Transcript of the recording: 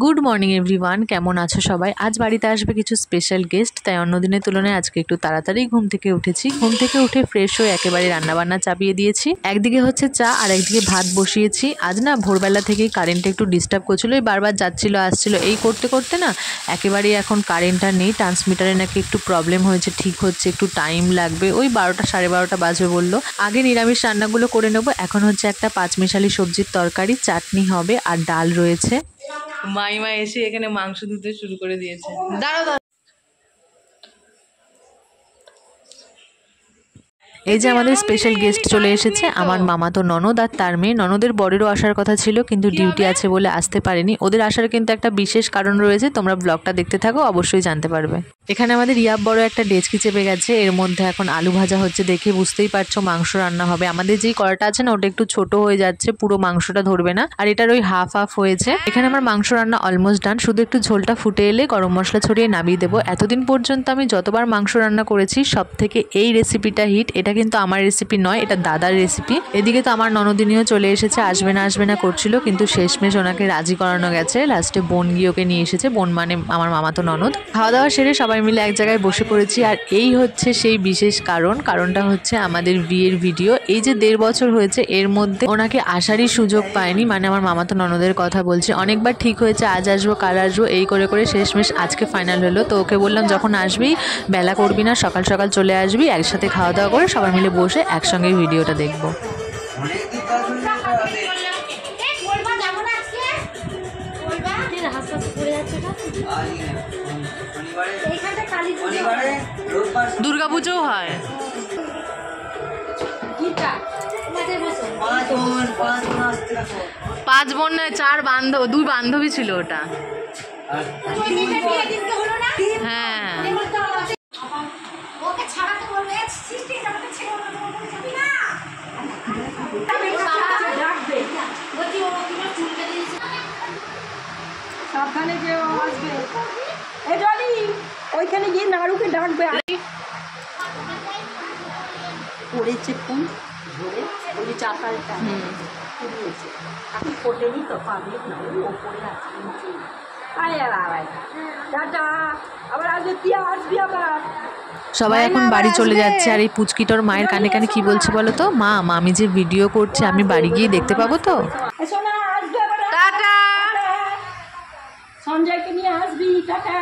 Good morning everyone, কেমন আছো সবাই? আজ বাড়িতে আসবে কিছু স্পেশাল গেস্ট, তাই অন্য দিনের তুলনায় আজকে একটু তাড়াতাড়ি ঘুম থেকে উঠেছি। ঘুম থেকে উঠে ফ্রেশ হয়ে একেবারে রান্নাবান্না চাপিয়ে দিয়েছি। একদিকে হচ্ছে চা আর একদিকে ভাত বসিয়েছি। আজ না ভোরবেলা থেকেই কারেন্টটা একটু ডিস্টার্ব করছিল, বারবার যাচ্ছিল আসছিল, এই করতে করতে না একেবারেই এখন কারেন্টটা নেই। ট্রান্সমিটারে নাকি একটু প্রবলেম হয়েছে, ঠিক হচ্ছে, একটু টাইম লাগবে। ওই 12টা 12:30 বাজবে বললো। আগে নিরামিষ রান্নাগুলো করে নেবো। এখন হচ্ছে একটা পাঁচমিশালি সবজির তরকারি, চাটনি হবে আর ডাল রয়েছে। মাইমা এসে এখানে মাংস ধুতে শুরু করে দিয়েছে। দাঁড়াও, এই যে আমাদের স্পেশাল গেস্ট চলে এসেছে, আমার মামাতো ননদ আর তার মেয়ে। ননদের বরেরও আসার কথা ছিল, কিন্তু ডিউটি আছে বলে আসতে পারেনি। ওদের আসার কিন্তু একটা বিশেষ কারণ রয়েছে, তোমরা ব্লগটা দেখতে থাকো, অবশ্যই জানতে পারবে। এখানে আমাদের ইয়াব বড় একটা ডেচকি চেপে গেছে, এর মধ্যে এখন আলু ভাজা হচ্ছে, দেখে বুঝতেই পারছো মাংস রান্না হবে। আমাদের যেই কড়াটা আছে না, ওটা একটু ছোট হয়ে যাচ্ছে, পুরো মাংসটা ধরবে না, আর এটার ওই হাফ হাফ হয়েছে। এখানে আমার মাংস রান্না অলমোস্ট ডান, শুধু একটু ঝোলটা ফুটে এলে গরম মশলা ছড়িয়ে নামিয়ে দেবো। এতদিন পর্যন্ত আমি যতবার মাংস রান্না করেছি সব থেকে এই রেসিপিটা হিট। এটা কিন্তু আমার রেসিপি নয়, এটা দাদার রেসিপি। এদিকে তো আমার ননদিনীও চলে এসেছে, আসবে না করছিল, কিন্তু শেষমেশ ওনাকে রাজি করানো গেছে। লাস্টে বোন গিয়ে ওকে নিয়ে এসেছে, বোন মানে আমার মামাতো ননদ। খাওয়া দাওয়া সেরে সবাই মিলে এক জায়গায় বসে পড়েছি, আর এই হচ্ছে সেই বিশেষ কারণটা হচ্ছে আমাদের বিয়ের ভিডিও। এই যে 1.5 বছর হয়েছে, এর মধ্যে ওনাকে আসারই সুযোগ পায়নি, মানে আমার মামাতো ননদের কথা বলছি। অনেকবার ঠিক হয়েছে আজ আসবো কাল আসবো, এই করে করে শেষমেশ আজকে ফাইনাল হলো। তো ওকে বললাম যখন আসবি বেলা করবি না, সকাল সকাল চলে আসবি, একসাথে খাওয়া দাওয়া করে সবাই মিলে বসে একসঙ্গে ভিডিওটা দেখবো। দুর্গাপুজো হয়, 5 বোন নয় 4 বান্ধব, 2 বান্ধবী ছিল ওটা। হ্যাঁ সাবধানে কেউ আসবে। এ জলি, ওইখানে গিয়ে নাড়ুকে ডাকবে। পড়েছে ফুল ধরে, ওই যে চাতালটা পড়িয়েছে, এখন ফোটেনি তো, পাবলিক না, ওপরে আছে নিচে। টাটা, আবার আসবে, তুই আসবি আবার। সবাই এখন বাড়ি চলে যাচ্ছে, আর এই পুচকিটার মায়ের কানে কানে কি বলছে বলো তো? মা, আমি যে ভিডিও করছি আমি বাড়ি গিয়ে দেখতে পাবো তো? টাটা, সঞ্জয়কে নিয়ে আসবি। টাটা।